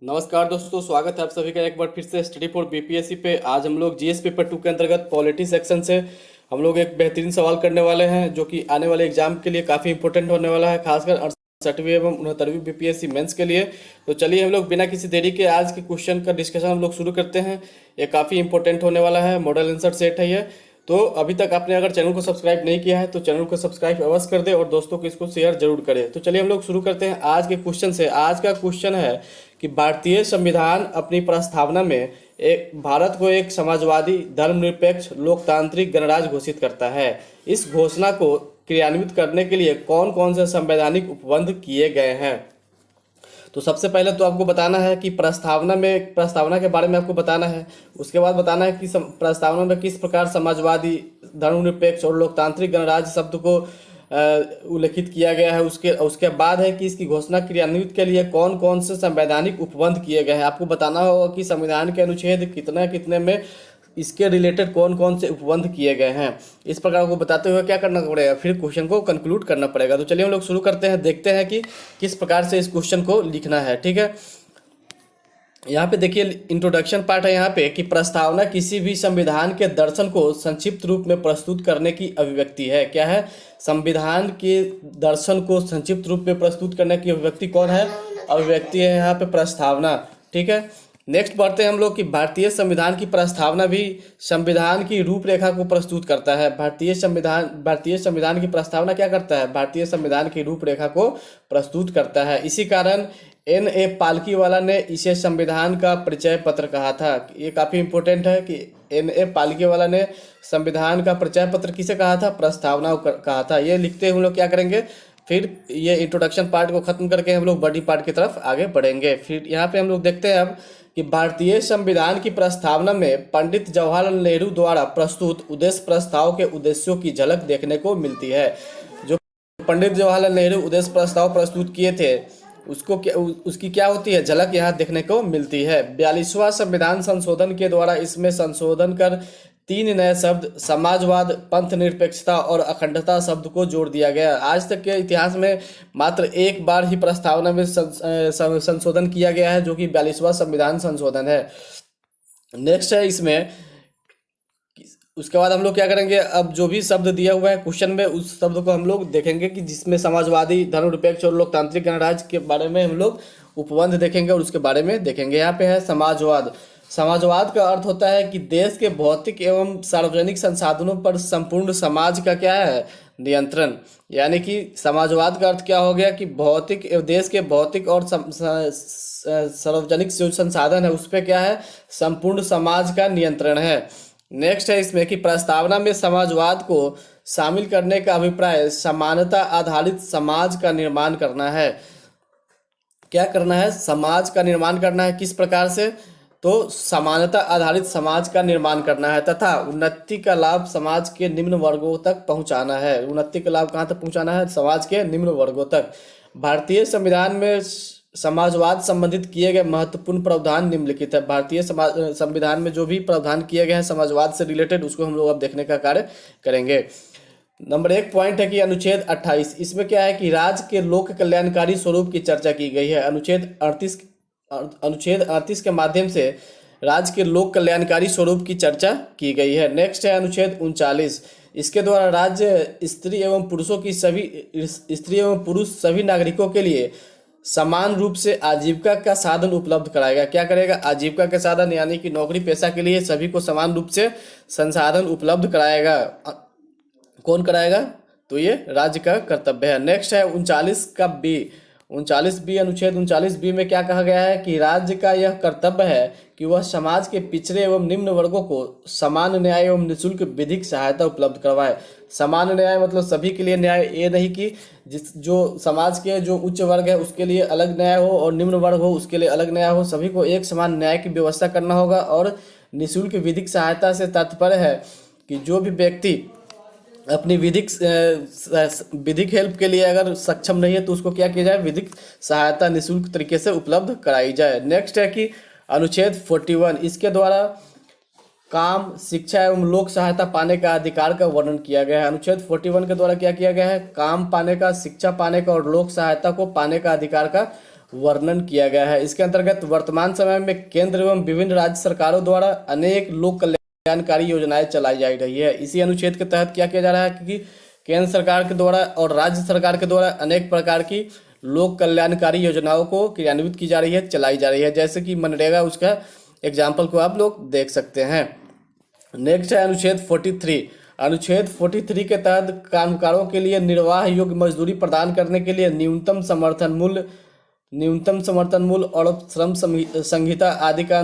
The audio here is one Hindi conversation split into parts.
नमस्कार दोस्तों, स्वागत है आप सभी का एक बार फिर से स्टडी फॉर बीपीएससी पे। आज हम लोग जीएस पेपर 2 के अंतर्गत पॉलिटी सेक्शन से हम लोग एक बेहतरीन सवाल करने वाले हैं जो कि आने वाले एग्जाम के लिए काफ़ी इंपॉर्टेंट होने वाला है, खासकर 68वीं एवं 69वीं बीपीएससी मेंस के लिए। तो चलिए हम लोग बिना किसी देरी के आज के क्वेश्चन का डिस्कशन हम लोग शुरू करते हैं। ये काफ़ी इंपॉर्टेंट होने वाला है, मॉडल आंसर सेट है ये। तो अभी तक आपने अगर चैनल को सब्सक्राइब नहीं किया है तो चैनल को सब्सक्राइब अवश्य कर दे और दोस्तों को इसको शेयर जरूर करें। तो चलिए हम लोग शुरू करते हैं आज के क्वेश्चन से। आज का क्वेश्चन है कि भारतीय संविधान अपनी प्रस्तावना में एक भारत को एक समाजवादी, धर्मनिरपेक्ष, लोकतांत्रिक गणराज्य घोषित करता है। इस घोषणा को क्रियान्वित करने के लिए कौन कौन से संवैधानिक उपबंध किए गए हैं। तो सबसे पहले तो आपको बताना है कि प्रस्तावना के बारे में आपको बताना है। उसके बाद बताना है कि प्रस्तावना में किस प्रकार समाजवादी, धर्मनिरपेक्ष और लोकतांत्रिक गणराज्य शब्द को उल्लेखित किया गया है। उसके बाद है कि इसकी घोषणा क्रियान्वित के लिए कौन कौन से संवैधानिक उपबंध किए गए हैं। आपको बताना होगा कि संविधान के अनुच्छेद कितने कितने में इसके रिलेटेड कौन कौन से उपबंध किए गए हैं। इस प्रकार को बताते हुए क्या करना पड़ेगा, फिर क्वेश्चन को कंक्लूड करना पड़ेगा। तो चलिए हम लोग शुरू करते हैं, देखते हैं कि किस प्रकार से इस क्वेश्चन को लिखना है। ठीक है, यहाँ पे देखिए इंट्रोडक्शन पार्ट है यहाँ पे कि प्रस्तावना किसी भी संविधान के दर्शन को संक्षिप्त रूप में प्रस्तुत करने की अभिव्यक्ति है। क्या है? संविधान के दर्शन को संक्षिप्त रूप में प्रस्तुत करने की अभिव्यक्ति कौन है? अभिव्यक्ति है यहाँ पे प्रस्तावना। ठीक है, नेक्स्ट बढ़ते हैं हम लोग कि भारतीय संविधान की प्रस्तावना भी संविधान की रूपरेखा को प्रस्तुत करता है। भारतीय संविधान की प्रस्तावना क्या करता है? भारतीय संविधान की रूपरेखा को प्रस्तुत करता है। इसी कारण N.A. पालकीवाला ने इसे संविधान का परिचय पत्र कहा था। ये काफ़ी इंपॉर्टेंट है कि N.A. पालकीवाला ने संविधान का परिचय पत्र किसे कहा था? प्रस्तावना को कहा था। ये लिखते हम लोग क्या करेंगे, फिर ये इंट्रोडक्शन पार्ट को खत्म करके हम लोग बॉडी पार्ट की तरफ आगे बढ़ेंगे। फिर यहाँ पे हम लोग देखते हैं अब कि भारतीय संविधान की प्रस्तावना में पंडित जवाहरलाल नेहरू द्वारा प्रस्तुत उद्देश्य प्रस्ताव के उद्देश्यों की झलक देखने को मिलती है। जो पंडित जवाहरलाल नेहरू उद्देश्य प्रस्ताव प्रस्तुत किए थे उसकी क्या होती है? झलक यहाँ देखने को मिलती है। 42वां संविधान संशोधन के द्वारा इसमें संशोधन कर 3 नए शब्द समाजवाद, पंथ निरपेक्षता और अखंडता शब्द को जोड़ दिया गया। आज तक के इतिहास में मात्र एक बार ही प्रस्तावना में संशोधन किया गया है, जो कि 42वां संविधान संशोधन है। नेक्स्ट है इसमें, उसके बाद हम लोग क्या करेंगे, अब जो भी शब्द दिया हुआ है क्वेश्चन में उस शब्द को हम लोग देखेंगे कि जिसमें समाजवादी, धर्मनिरपेक्ष और लोकतांत्रिक गणराज्य के बारे में हम लोग उपबंध देखेंगे और उसके बारे में देखेंगे। यहाँ पे है समाजवाद। समाजवाद का अर्थ होता है कि देश के भौतिक एवं सार्वजनिक संसाधनों पर संपूर्ण समाज का क्या है? नियंत्रण। यानी कि समाजवाद का अर्थ क्या हो गया कि देश के भौतिक और सार्वजनिक जो संसाधन है उस पर क्या है? संपूर्ण समाज का नियंत्रण है। नेक्स्ट है इसमें कि प्रस्तावना में समाजवाद को शामिल करने का अभिप्राय समानता आधारित समाज का निर्माण करना है। क्या करना है? समाज का निर्माण करना है। किस प्रकार से? तो समानता आधारित समाज का निर्माण करना है तथा उन्नति का लाभ समाज के निम्न वर्गों तक पहुंचाना है। उन्नति का लाभ कहाँ तक पहुंचाना है? समाज के निम्न वर्गों तक। भारतीय संविधान में समाजवाद संबंधित किए गए महत्वपूर्ण प्रावधान निम्नलिखित है। भारतीय संविधान में जो भी प्रावधान किए गए हैं समाजवाद से रिलेटेड, उसको हम लोग अब देखने का कार्य करेंगे। नंबर 1 पॉइंट है कि अनुच्छेद 28। इसमें क्या है कि राज्य के लोक कल्याणकारी स्वरूप की चर्चा की गई है। अनुच्छेद 38 के माध्यम से राज्य के लोक कल्याणकारी स्वरूप की चर्चा की गई है। नेक्स्ट है अनुच्छेद 39। इसके द्वारा राज्य स्त्री एवं पुरुष सभी नागरिकों के लिए समान रूप से आजीविका का साधन उपलब्ध कराएगा। क्या करेगा? आजीविका के साधन, यानी कि नौकरी पेशा के लिए सभी को समान रूप से संसाधन उपलब्ध कराएगा। कौन कराएगा? तो ये राज्य का कर्तव्य है। नेक्स्ट है 39 बी अनुच्छेद 39 बी में क्या कहा गया है कि राज्य का यह कर्तव्य है कि वह समाज के पिछड़े एवं निम्न वर्गों को समान न्याय एवं निःशुल्क विधिक सहायता उपलब्ध करवाए। समान न्याय मतलब सभी के लिए न्याय, ये नहीं कि जो समाज के जो उच्च वर्ग है उसके लिए अलग न्याय हो और निम्न वर्ग हो उसके लिए अलग न्याय हो। सभी को एक समान न्याय की व्यवस्था करना होगा। और निःशुल्क विधिक सहायता से तात्पर्य है कि जो भी व्यक्ति अपनी विधिक हेल्प के लिए अगर सक्षम नहीं है तो उसको क्या किया जाए? विधिक सहायता निःशुल्क तरीके से उपलब्ध कराई जाए। नेक्स्ट है कि अनुच्छेद 41। इसके द्वारा काम, शिक्षा एवं लोक सहायता पाने का अधिकार का वर्णन किया गया है। अनुच्छेद 41 के द्वारा क्या किया गया है? काम पाने का, शिक्षा पाने का और लोक सहायता को पाने का अधिकार का वर्णन किया गया है। इसके अंतर्गत वर्तमान समय में केंद्र एवं विभिन्न राज्य सरकारों द्वारा अनेक लोक कल्याणकारी योजनाएं चलाई जा रही है। इसी अनुच्छेद के तहत क्या किया जा रहा है कि केंद्र सरकार के द्वारा और राज्य सरकार के द्वारा अनेक प्रकार की लोक कल्याणकारी योजनाओं को क्रियान्वित की जा रही है, चलाई जा रही है, जैसे कि मनरेगा, उसका एग्जाम्पल को आप लोग देख सकते हैं। नेक्स्ट है अनुच्छेद 43। अनुच्छेद 43 के तहत कामगारों के लिए निर्वाह योग्य मजदूरी प्रदान करने के लिए न्यूनतम समर्थन मूल्य और श्रम संहिता आदि का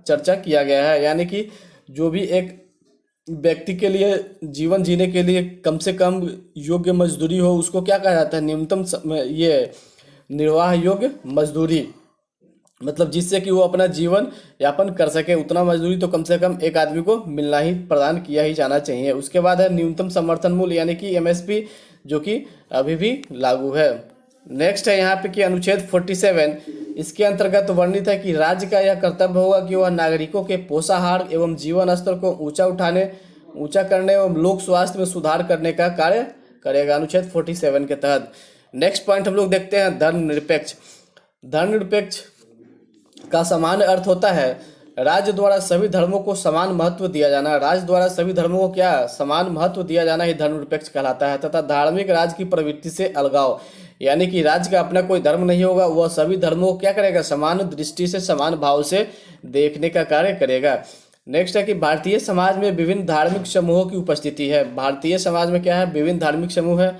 चर्चा किया गया है। यानी कि जो भी एक व्यक्ति के लिए जीवन जीने के लिए कम से कम योग्य मजदूरी हो, उसको क्या कहा जाता है? ये निर्वाह योग्य मजदूरी, मतलब जिससे कि वो अपना जीवन यापन कर सके, उतना मजदूरी तो कम से कम एक आदमी को मिलना ही, प्रदान किया ही जाना चाहिए। उसके बाद है न्यूनतम समर्थन मूल्य यानी कि एमएसपी, जो कि अभी भी लागू है। नेक्स्ट है यहाँ पे कि अनुच्छेद 47। इसके अंतर्गत वर्णित है कि राज्य का यह कर्तव्य होगा कि वह नागरिकों के पोषाहार एवं जीवन स्तर को ऊंचा करने एवं लोक स्वास्थ्य में सुधार करने का कार्य करेगा, अनुच्छेद 47 के तहत। नेक्स्ट पॉइंट हम लोग देखते हैं धर्मनिरपेक्ष। धर्मनिरपेक्ष का सामान्य अर्थ होता है राज्य द्वारा सभी धर्मों को समान महत्व दिया जाना। राज्य द्वारा सभी धर्मों को क्या समान महत्व दिया जाना ही धर्मनिरपेक्ष कहलाता है। तथा धार्मिक राज्य की प्रवृत्ति से अलगाव, यानी कि राज्य का अपना कोई धर्म नहीं होगा, वह सभी धर्मों को क्या करेगा? समान दृष्टि से, समान भाव से देखने का कार्य करेगा। नेक्स्ट है कि भारतीय समाज में विभिन्न धार्मिक समूहों की उपस्थिति है। भारतीय समाज में क्या है? विभिन्न धार्मिक समूह है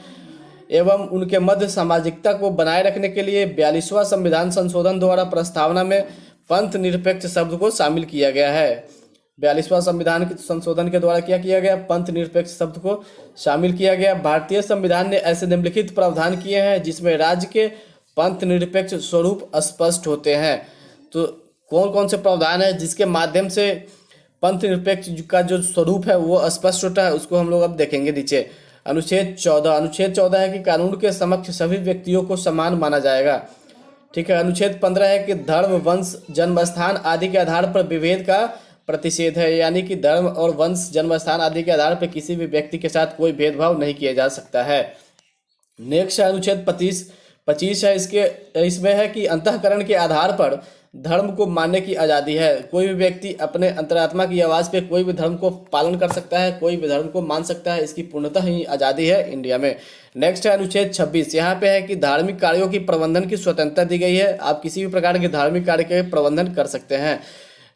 एवं उनके मध्य सामाजिकता को बनाए रखने के लिए 42वां संविधान संशोधन द्वारा प्रस्तावना में पंथ निरपेक्ष शब्द को शामिल किया गया है। 42वां संविधान के संशोधन के द्वारा क्या किया गया? पंथ निरपेक्ष शब्द को शामिल किया गया। भारतीय संविधान ने ऐसे निम्नलिखित प्रावधान किए हैं जिसमें राज्य के पंथ निरपेक्ष स्वरूप स्पष्ट होते हैं। तो कौन कौन से प्रावधान है जिसके माध्यम से पंथ निरपेक्ष का जो स्वरूप है वो स्पष्ट होता है, उसको हम लोग अब देखेंगे नीचे। अनुच्छेद 14। अनुच्छेद 14 है कि कानून के समक्ष सभी व्यक्तियों को समान माना जाएगा। ठीक है। अनुच्छेद 15 है कि धर्म, वंश, जन्म स्थान आदि के आधार पर विभेद का प्रतिषेध है, यानी कि धर्म और वंश, जन्म स्थान आदि के आधार पर किसी भी व्यक्ति के साथ कोई भेदभाव नहीं किया जा सकता है। नेक्स्ट है अनुच्छेद 25 है। इसमें है कि अंतःकरण के आधार पर धर्म को मानने की आज़ादी है। कोई भी व्यक्ति अपने अंतरात्मा की आवाज़ पे कोई भी धर्म को पालन कर सकता है, कोई भी धर्म को मान सकता है, इसकी पूर्णतः ही आज़ादी है इंडिया में। नेक्स्ट है अनुच्छेद 26। यहाँ पे है कि धार्मिक कार्यों की प्रबंधन की स्वतंत्रता दी गई है। आप किसी भी प्रकार के धार्मिक कार्य के प्रबंधन कर सकते हैं।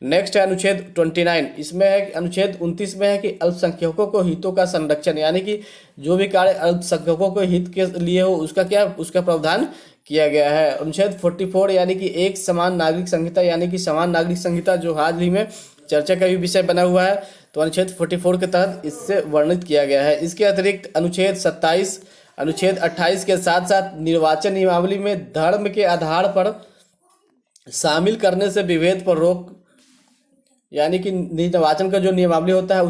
नेक्स्ट है अनुच्छेद 29। इसमें है अनुच्छेद 29 में है कि अल्पसंख्यकों को हितों का संरक्षण, यानी कि जो भी कार्य अल्पसंख्यकों को हित के लिए हो उसका प्रावधान किया गया है। अनुच्छेद 44 यानी कि एक समान नागरिक संहिता, यानी कि समान नागरिक संहिता जो हाल ही में चर्चा का भी विषय बना हुआ है, तो अनुच्छेद 44 के तहत इससे वर्णित किया गया है। इसके अतिरिक्त अनुच्छेद 27, अनुच्छेद 28 के साथ साथ निर्वाचन नियमावली में धर्म के आधार पर शामिल करने से विभेद पर रोक, यानी कि निर्वाचन का जो नियमावली होता है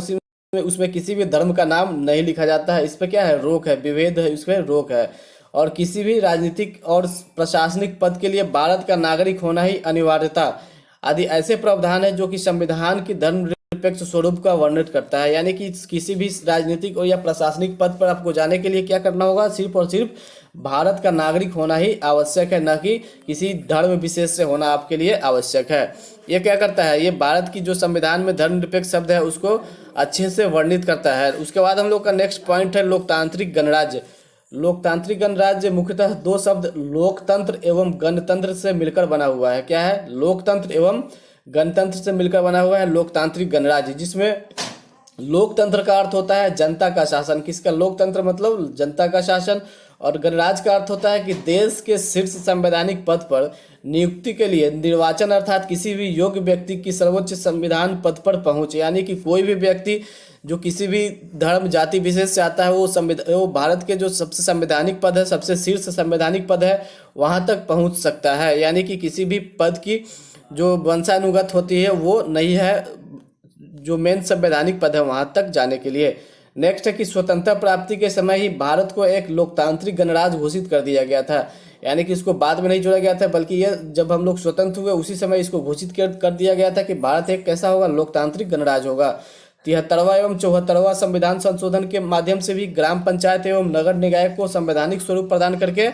उसमें किसी भी धर्म का नाम नहीं लिखा जाता है। इस पर क्या है? रोक है, विभेद है, इसमें रोक है। और किसी भी राजनीतिक और प्रशासनिक पद के लिए भारत का नागरिक होना ही अनिवार्यता आदि ऐसे प्रावधान है जो कि संविधान की धर्मनिरपेक्ष स्वरूप का वर्णित करता है। यानी कि किसी भी राजनीतिक और या प्रशासनिक पद पर आपको जाने के लिए क्या करना होगा? सिर्फ और सिर्फ भारत का नागरिक होना ही आवश्यक है, न कि किसी धर्म विशेष से होना आपके लिए आवश्यक है। ये क्या करता है? ये भारत की जो संविधान में धर्मनिरपेक्ष शब्द है उसको अच्छे से वर्णित करता है। उसके बाद हम लोग का नेक्स्ट पॉइंट है लोकतांत्रिक गणराज्य। लोकतांत्रिक गणराज्य मुख्यतः दो शब्द लोकतंत्र एवं गणतंत्र से मिलकर बना हुआ है। क्या है? लोकतंत्र एवं गणतंत्र से मिलकर बना हुआ है लोकतांत्रिक गणराज्य, जिसमें लोकतंत्र का अर्थ होता है जनता का शासन। किसका? लोकतंत्र मतलब जनता का शासन। और गणराज्य का अर्थ होता है कि देश के शीर्ष संवैधानिक पद पर नियुक्ति के लिए निर्वाचन, अर्थात किसी भी योग्य व्यक्ति की सर्वोच्च संविधान पद पर पहुंच, यानी कि कोई भी व्यक्ति जो किसी भी धर्म जाति विशेष से आता है वो भारत के जो सबसे संवैधानिक पद है, सबसे शीर्ष संवैधानिक पद है, वहां तक पहुंच सकता है। यानी कि किसी भी पद की जो वंशानुगत होती है वो नहीं है, जो मेन संवैधानिक पद है वहां तक जाने के लिए। नेक्स्ट है कि स्वतंत्रता प्राप्ति के समय ही भारत को एक लोकतांत्रिक गणराज्य घोषित कर दिया गया था। यानी कि इसको बाद में नहीं जोड़ा गया था, बल्कि ये जब हम लोग स्वतंत्र हुए उसी समय इसको घोषित कर दिया गया था कि भारत एक कैसा होगा? लोकतांत्रिक गणराज्य होगा। 73वां एवं 74वां संविधान संशोधन के माध्यम से भी ग्राम पंचायत एवं नगर निकाय को संवैधानिक स्वरूप प्रदान करके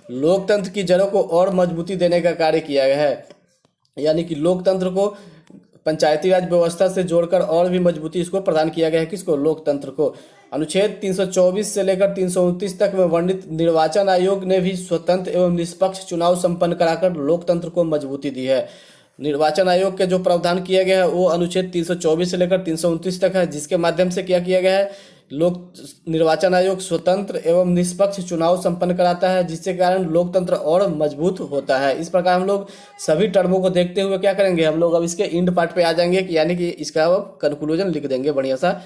लोकतंत्र की जड़ों को और मजबूती देने का कार्य किया गया है। यानी कि लोकतंत्र को पंचायती राज व्यवस्था से जोड़कर और भी मजबूती इसको प्रदान किया गया है। किसको? लोकतंत्र को। अनुच्छेद 324 से लेकर 329 तक में वर्णित निर्वाचन आयोग ने भी स्वतंत्र एवं निष्पक्ष चुनाव संपन्न कराकर लोकतंत्र को मजबूती दी है। निर्वाचन आयोग के जो प्रावधान किया गया है वो अनुच्छेद 324 से लेकर 329 तक है, जिसके माध्यम से क्या किया गया है, लोक निर्वाचन आयोग स्वतंत्र एवं निष्पक्ष चुनाव संपन्न कराता है, जिसके कारण लोकतंत्र और मजबूत होता है। इस प्रकार हम लोग सभी टर्मों को देखते हुए क्या करेंगे, हम लोग अब इसके इंड पार्ट पे आ जाएंगे कि यानी कि इसका अब कंक्लूजन लिख देंगे बढ़िया सा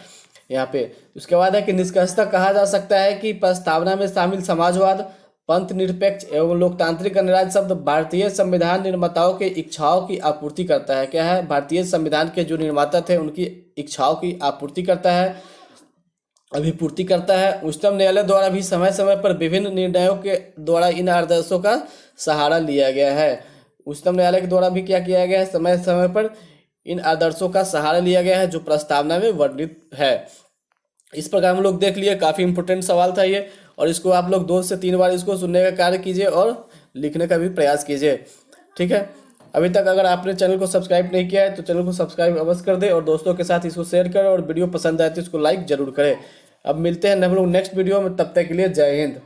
यहाँ पे। उसके बाद है कि निष्कर्षतः कहा जा सकता है कि प्रस्तावना में शामिल समाजवाद, पंथ निरपेक्ष एवं लोकतांत्रिक गणराज्य शब्द भारतीय संविधान निर्माताओं के इच्छाओं की आपूर्ति करता है। क्या है? भारतीय संविधान के जो निर्माता थे उनकी इच्छाओं की आपूर्ति करता है, अभिपूर्ति करता है। उच्चतम न्यायालय द्वारा भी समय समय पर विभिन्न निर्णयों के द्वारा इन आदर्शों का सहारा लिया गया है। उच्चतम न्यायालय के द्वारा भी क्या किया गया है, समय समय पर इन आदर्शों का सहारा लिया गया है जो प्रस्तावना में वर्णित है। इस प्रकार हम लोग देख लिए, काफ़ी इंपॉर्टेंट सवाल था ये, और इसको आप लोग 2 से 3 बार इसको सुनने का कार्य कीजिए और लिखने का भी प्रयास कीजिए। ठीक है, अभी तक अगर आपने चैनल को सब्सक्राइब नहीं किया है तो चैनल को सब्सक्राइब अवश्य कर दें और दोस्तों के साथ इसको शेयर करें, और वीडियो पसंद आए तो इसको लाइक जरूर करें। अब मिलते हैं हम लोग नेक्स्ट वीडियो में, तब तक के लिए जय हिंद।